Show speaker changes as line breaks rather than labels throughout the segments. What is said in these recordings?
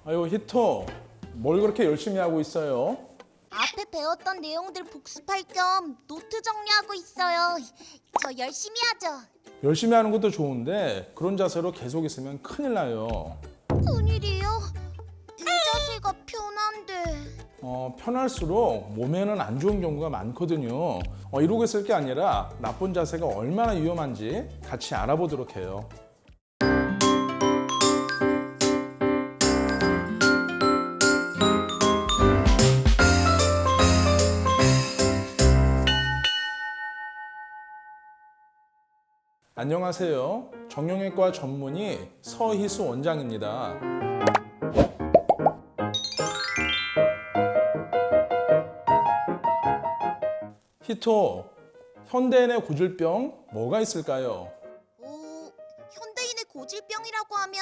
아유, 히토, 뭘 그렇게 열심히 하고 있어요?
앞에 배웠던 내용들 복습할 겸 노트 정리하고 있어요. 저 열심히 하죠.
열심히 하는 것도 좋은데 그런 자세로 계속 있으면 큰일 나요.
큰일이요? 이 자세가 편한데.
편할수록 몸에는 안 좋은 경우가 많거든요. 이러고 있을 게 아니라 나쁜 자세가 얼마나 위험한지 같이 알아보도록 해요. 안녕하세요. 정형외과 전문의 서희수 원장입니다. 히토, 현대인의 고질병 뭐가 있을까요?
현대인의 고질병이라고 하면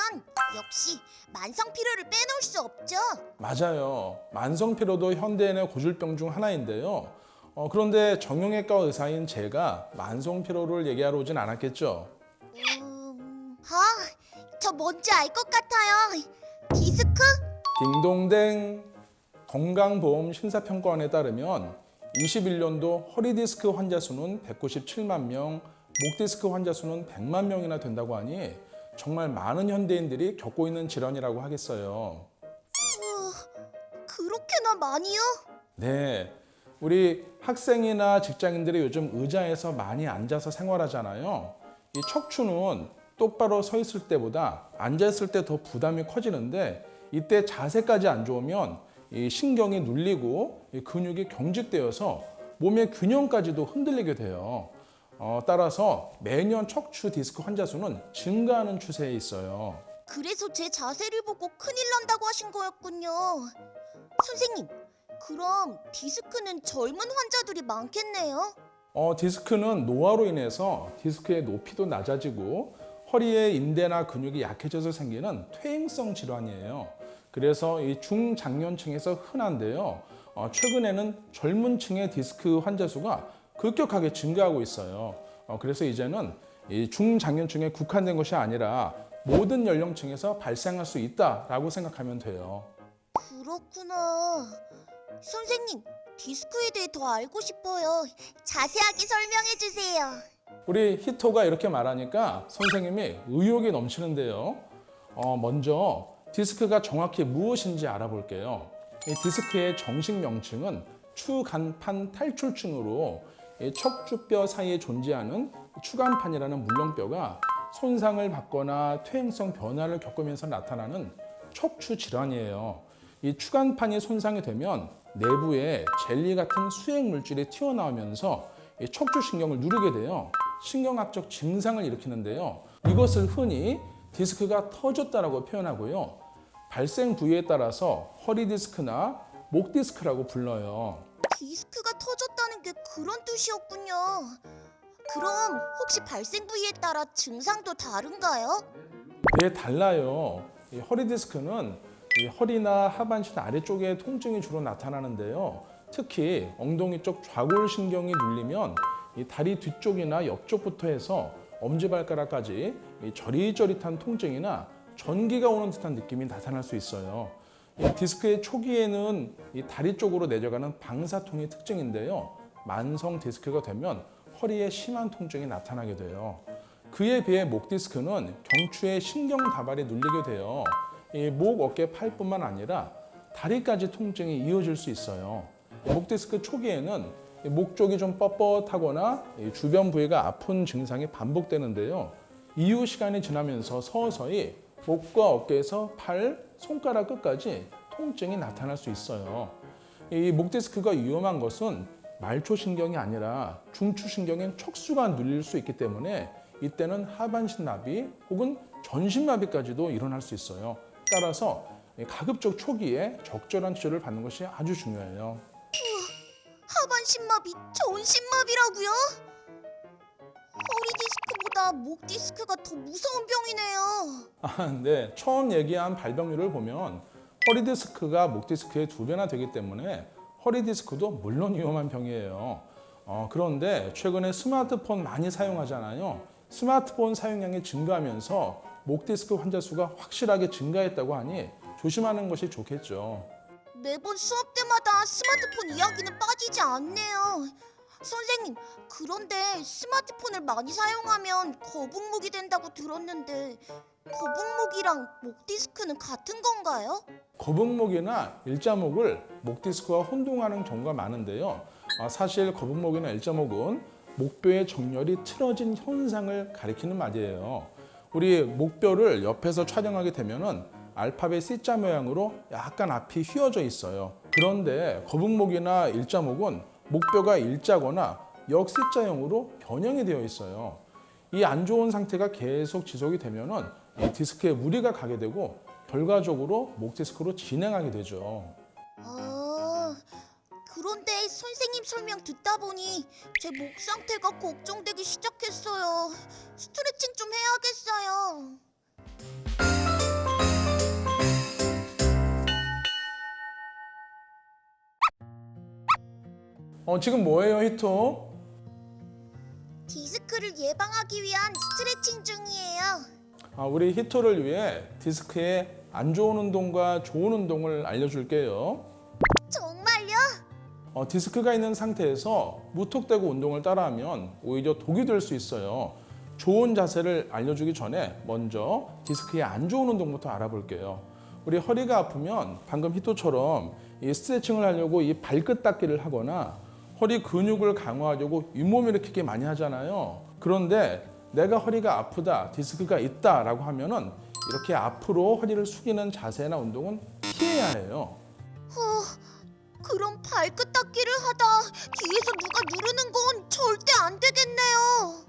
역시 만성 피로를 빼놓을 수 없죠.
맞아요. 만성피로도 현대인의 고질병 중 하나인데요. 그런데 정형외과 의사인 제가 만성피로를 얘기하러 오진 않았겠죠?
저 뭔지 알 것 같아요. 디스크?
딩동댕. 건강보험 심사평가원에 따르면 21년도 허리디스크 환자 수는 197만 명, 목디스크 환자 수는 100만 명이나 된다고 하니 정말 많은 현대인들이 겪고 있는 질환이라고 하겠어요.
그렇게나 많이요?
네, 우리 학생이나 직장인들이 요즘 의자에서 많이 앉아서 생활하잖아요. 이 척추는 똑바로 서 있을 때보다 앉아 있을 때 더 부담이 커지는데 이때 자세까지 안 좋으면 이 신경이 눌리고 이 근육이 경직되어서 몸의 균형까지도 흔들리게 돼요. 따라서 매년 척추 디스크 환자 수는 증가하는 추세에 있어요.
그래서 제 자세를 보고 큰일 난다고 하신 거였군요. 선생님, 그럼 디스크는 젊은 환자들이 많겠네요?
디스크는 노화로 인해서 디스크의 높이도 낮아지고 허리의 인대나 근육이 약해져서 생기는 퇴행성 질환이에요. 그래서 이 중장년층에서 흔한데요. 최근에는 젊은 층의 디스크 환자 수가 급격하게 증가하고 있어요. 그래서 이제는 이 중장년층에 국한된 것이 아니라 모든 연령층에서 발생할 수 있다라고 생각하면 돼요.
그렇구나. 선생님, 디스크에 대해 더 알고 싶어요. 자세하게 설명해 주세요.
우리 히토가 이렇게 말하니까 선생님이 의욕이 넘치는데요. 먼저 디스크가 정확히 무엇인지 알아볼게요. 이 디스크의 정식 명칭은 추간판 탈출증으로 이 척추뼈 사이에 존재하는 추간판이라는 물렁뼈가 손상을 받거나 퇴행성 변화를 겪으면서 나타나는 척추 질환이에요. 이 추간판이 손상이 되면 내부에 젤리 같은 수액 물질이 튀어나오면서 이 척추신경을 누르게 돼요. 신경학적 증상을 일으키는데요. 이것을 흔히 디스크가 터졌다라고 표현하고요. 발생 부위에 따라서 허리 디스크나 목 디스크라고 불러요.
디스크가 터졌다는 게 그런 뜻이었군요. 그럼 혹시 발생 부위에 따라 증상도 다른가요?
네, 달라요. 이 허리 디스크는 이 허리나 하반신 아래쪽에 통증이 주로 나타나는데요. 특히 엉덩이 쪽 좌골신경이 눌리면 이 다리 뒤쪽이나 옆쪽부터 해서 엄지발가락까지 이 저릿저릿한 통증이나 전기가 오는 듯한 느낌이 나타날 수 있어요. 이 디스크의 초기에는 이 다리 쪽으로 내려가는 방사통이 특징인데요. 만성 디스크가 되면 허리에 심한 통증이 나타나게 돼요. 그에 비해 목 디스크는 경추의 신경 다발이 눌리게 돼요. 이 목, 어깨, 팔뿐만 아니라 다리까지 통증이 이어질 수 있어요. 목 디스크 초기에는 목 쪽이 좀 뻣뻣하거나 주변 부위가 아픈 증상이 반복되는데요. 이후 시간이 지나면서 서서히 목과 어깨에서 팔, 손가락 끝까지 통증이 나타날 수 있어요. 이 목 디스크가 위험한 것은 말초신경이 아니라 중추신경인 척수가 눌릴 수 있기 때문에 이때는 하반신 마비 혹은 전신 마비까지도 일어날 수 있어요. 따라서 가급적 초기에 적절한 치료를 받는 것이 아주 중요해요.
하반신마비, 전신마비라고요? 허리 디스크보다 목 디스크가 더 무서운 병이네요.
네, 처음 얘기한 발병률을 보면 허리 디스크가 목 디스크의 2배나 되기 때문에 허리 디스크도 물론 위험한 병이에요. 그런데 최근에 스마트폰 많이 사용하잖아요. 스마트폰 사용량이 증가하면서 목 디스크 환자 수가 확실하게 증가했다고 하니 조심하는 것이 좋겠죠.
매번 수업 때마다 스마트폰 이야기는 빠지지 않네요. 선생님, 그런데 스마트폰을 많이 사용하면 거북목이 된다고 들었는데 거북목이랑 목 디스크는 같은 건가요?
거북목이나 일자목을 목 디스크와 혼동하는 경우가 많은데요. 사실 거북목이나 일자목은 목뼈의 정렬이 틀어진 현상을 가리키는 말이에요. 우리 목뼈를 옆에서 촬영하게 되면은 알파벳 C자 모양으로 약간 앞이 휘어져 있어요. 그런데 거북목이나 일자목은 목뼈가 일자거나 역C자형으로 변형이 되어 있어요. 이 안 좋은 상태가 계속 지속이 되면은 이 디스크에 무리가 가게 되고 결과적으로 목 디스크로 진행하게 되죠.
그런데 선생님 설명 듣다 보니 제 목 상태가 걱정되기 시작했어요. 스트레칭 좀 해야겠어요.
지금 뭐예요, 히토?
디스크를 예방하기 위한 스트레칭 중이에요.
우리 히토를 위해 디스크의 안 좋은 운동과 좋은 운동을 알려줄게요.
정말요?
디스크가 있는 상태에서 무턱대고 운동을 따라하면 오히려 독이 될 수 있어요. 좋은 자세를 알려주기 전에 먼저 디스크의 안 좋은 운동부터 알아볼게요. 우리 허리가 아프면 방금 히토처럼 이 스트레칭을 하려고 이 발끝 닦기를 하거나 허리 근육을 강화하려고 윗몸 일으키기 많이 하잖아요. 그런데 내가 허리가 아프다, 디스크가 있다라고 하면은 이렇게 앞으로 허리를 숙이는 자세나 운동은 피해야 해요.
그럼 발끝 닦기를 하다 뒤에서 누가 누르는 건 절대 안 되겠네요.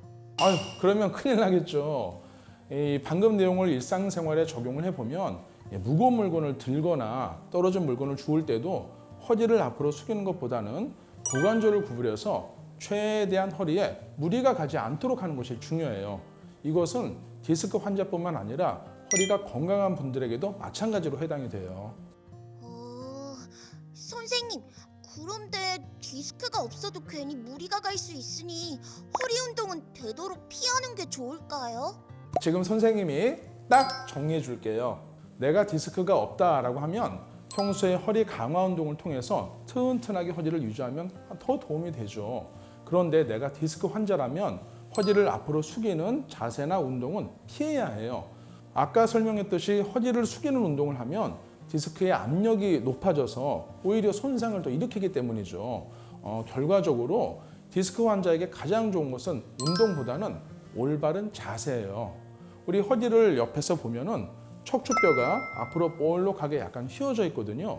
그러면 큰일 나겠죠. 이 방금 내용을 일상생활에 적용을 해보면 무거운 물건을 들거나 떨어진 물건을 주울 때도 허리를 앞으로 숙이는 것보다는 고관절을 구부려서 최대한 허리에 무리가 가지 않도록 하는 것이 중요해요. 이것은 디스크 환자뿐만 아니라 허리가 건강한 분들에게도 마찬가지로 해당이 돼요.
선생님, 그런데 디스크가 없어도 괜히 무리가 갈 수 있으니 허리 운동은 되도록 피하는 게 좋을까요?
지금 선생님이 딱 정리해 줄게요. 내가 디스크가 없다라고 하면 평소에 허리 강화 운동을 통해서 튼튼하게 허리를 유지하면 더 도움이 되죠. 그런데 내가 디스크 환자라면 허리를 앞으로 숙이는 자세나 운동은 피해야 해요. 아까 설명했듯이 허리를 숙이는 운동을 하면 디스크의 압력이 높아져서 오히려 손상을 더 일으키기 때문이죠. 결과적으로 디스크 환자에게 가장 좋은 것은 운동보다는 올바른 자세예요. 우리 허리를 옆에서 보면은 척추뼈가 앞으로 볼록하게 약간 휘어져 있거든요.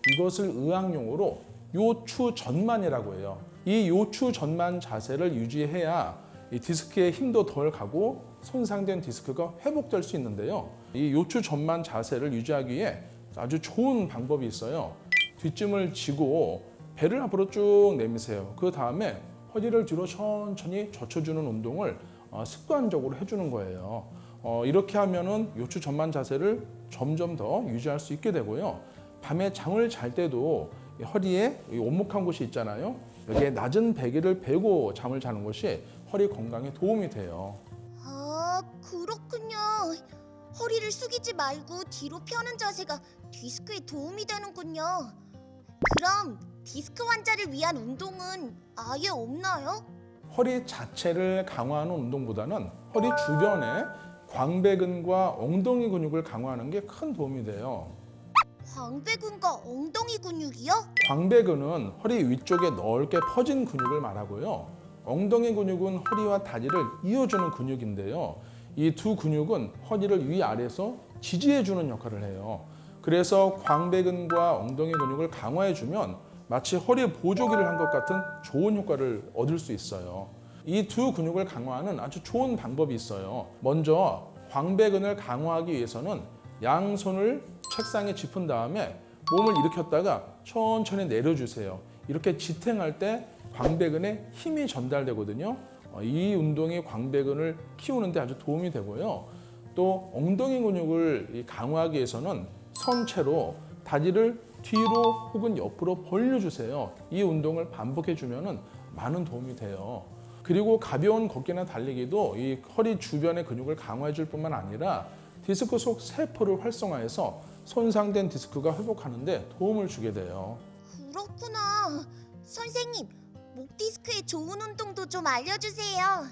이것을 의학용어로 요추전만이라고 해요. 이 요추전만 자세를 유지해야 이 디스크에 힘도 덜 가고 손상된 디스크가 회복될 수 있는데요. 이 요추전만 자세를 유지하기 위해 아주 좋은 방법이 있어요. 뒷짐을 지고 배를 앞으로 쭉 내미세요. 그 다음에 허리를 뒤로 천천히 젖혀주는 운동을 습관적으로 해주는 거예요. 이렇게 하면은 요추 전만 자세를 점점 더 유지할 수 있게 되고요. 밤에 잠을 잘 때도 허리에 오목한 곳이 있잖아요. 여기에 낮은 베개를 베고 잠을 자는 것이 허리 건강에 도움이 돼요.
그렇군요. 허리를 숙이지 말고 뒤로 펴는 자세가 디스크에 도움이 되는군요. 그럼 디스크 환자를 위한 운동은 아예 없나요?
허리 자체를 강화하는 운동보다는 허리 주변에 광배근과 엉덩이 근육을 강화하는 게 큰 도움이 돼요.
광배근과 엉덩이 근육이요?
광배근은 허리 위쪽에 넓게 퍼진 근육을 말하고요. 엉덩이 근육은 허리와 다리를 이어주는 근육인데요. 이 두 근육은 허리를 위아래에서 지지해주는 역할을 해요. 그래서 광배근과 엉덩이 근육을 강화해주면 마치 허리 보조기를 한 것 같은 좋은 효과를 얻을 수 있어요. 이 두 근육을 강화하는 아주 좋은 방법이 있어요. 먼저 광배근을 강화하기 위해서는 양손을 책상에 짚은 다음에 몸을 일으켰다가 천천히 내려주세요. 이렇게 지탱할 때 광배근에 힘이 전달되거든요. 이 운동이 광배근을 키우는 데 아주 도움이 되고요. 또 엉덩이 근육을 강화하기 위해서는 선체로 다리를 뒤로 혹은 옆으로 벌려주세요. 이 운동을 반복해주면 많은 도움이 돼요. 그리고 가벼운 걷기나 달리기도 이 허리 주변의 근육을 강화해 줄 뿐만 아니라 디스크 속 세포를 활성화해서 손상된 디스크가 회복하는 데 도움을 주게 돼요.
그렇구나. 선생님, 목 디스크에 좋은 운동도 좀 알려주세요.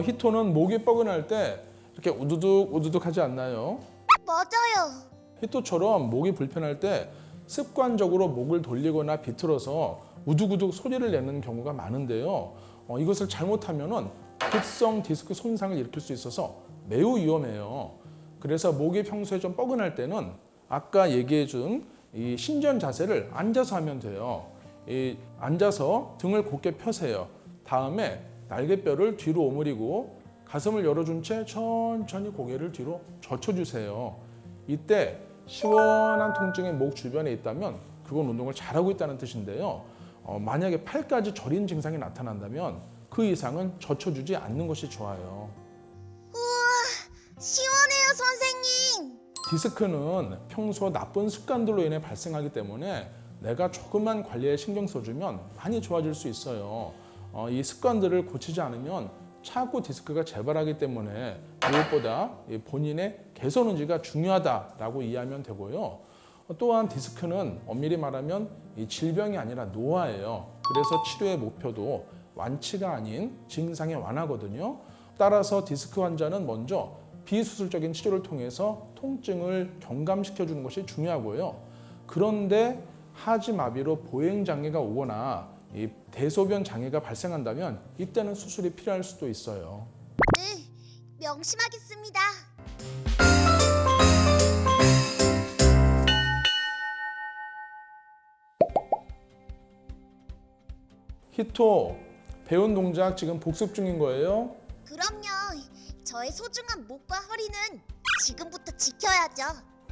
히토는 목이 뻐근할 때 이렇게 우두둑 우두둑 하지 않나요?
맞아요.
히토처럼 목이 불편할 때 습관적으로 목을 돌리거나 비틀어서 우두구둑 소리를 내는 경우가 많은데요. 이것을 잘못하면은 급성 디스크 손상을 일으킬 수 있어서 매우 위험해요. 그래서 목이 평소에 좀 뻐근할 때는 아까 얘기해준 이 신전 자세를 앉아서 하면 돼요. 이 앉아서 등을 곧게 펴세요. 다음에 날개뼈를 뒤로 오므리고 가슴을 열어준 채 천천히 고개를 뒤로 젖혀주세요. 이때 시원한 통증이 목 주변에 있다면 그건 운동을 잘하고 있다는 뜻인데요. 만약에 팔까지 저린 증상이 나타난다면 그 이상은 젖혀주지 않는 것이 좋아요.
우와, 시원해요, 선생님.
디스크는 평소 나쁜 습관들로 인해 발생하기 때문에 내가 조금만 관리에 신경 써주면 많이 좋아질 수 있어요. 이 습관들을 고치지 않으면 차고 디스크가 재발하기 때문에 무엇보다 본인의 개선 의지가 중요하다라고 이해하면 되고요. 또한 디스크는 엄밀히 말하면 이 질병이 아니라 노화예요. 그래서 치료의 목표도 완치가 아닌 증상의 완화거든요. 따라서 디스크 환자는 먼저 비수술적인 치료를 통해서 통증을 경감시켜 주는 것이 중요하고요. 그런데 하지 마비로 보행 장애가 오거나 이 대소변 장애가 발생한다면 이때는 수술이 필요할 수도 있어요.
네, 명심하겠습니다.
히토, 배운 동작 지금 복습 중인 거예요?
그럼요. 저의 소중한 목과 허리는 지금부터 지켜야죠.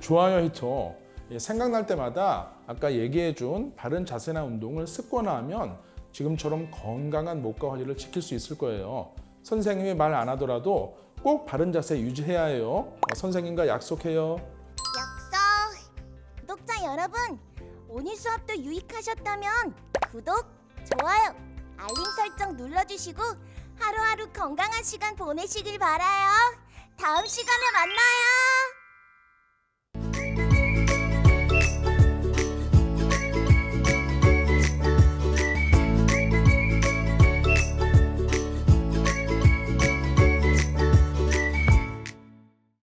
좋아요, 히토. 생각날 때마다 아까 얘기해준 바른 자세나 운동을 습관화하면 지금처럼 건강한 목과 허리를 지킬 수 있을 거예요. 선생님이 말 안 하더라도 꼭 바른 자세 유지해야 해요. 선생님과 약속해요.
약속. 구독자 여러분, 오늘 수업도 유익하셨다면 구독, 좋아요, 알림 설정 눌러주시고 하루하루 건강한 시간 보내시길 바라요. 다음 시간에 만나요.